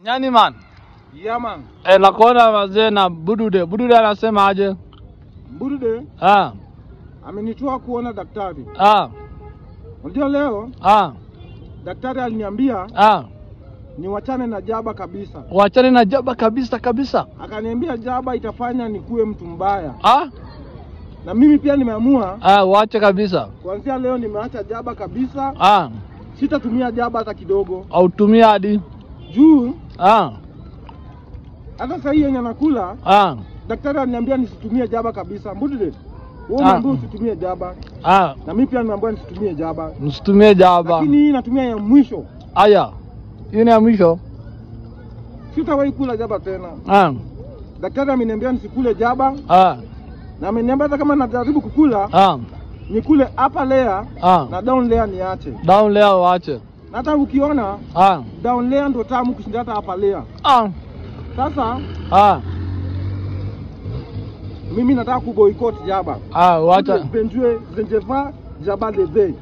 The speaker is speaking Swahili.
Nyani man. Yeah man. Nakuona wazee na Budude. Budude anasema aje? Budude amenitoa kuona daktari. Unajua leo daktari aliniambia niwachane na jaba kabisa. Wachane na jaba kabisa. Akaniambia jaba itafanya nikuwe mtu mbaya. Na mimi pia nimeamua waache kabisa. Kuanzia leo nimeacha jaba kabisa. Sitatumia jaba hata kidogo. Au tumia hadi juu hata sasa hiyo yenye nakula daktari aliniambia nisitumie jaba kabisa. Budude, wewe unaambia usitumie jaba. Na mimi pia nimeambiwa nisitumie jaba. Msitumie jaba. Lakini hii natumia ya mwisho. Hii ni ya mwisho. Sitawahi kula jaba tena. Daktari ameniambia nisikule jaba. Na ameniambia hata kama najaribu kukula nikule upper layer na down layer niache. Down layer waache. Na hata ukiona down layer ndo tamu kushinda hata upper layer. Sasa mimi nataka kuboycott jaba. Wacha. Je ne veux pas jaba levé.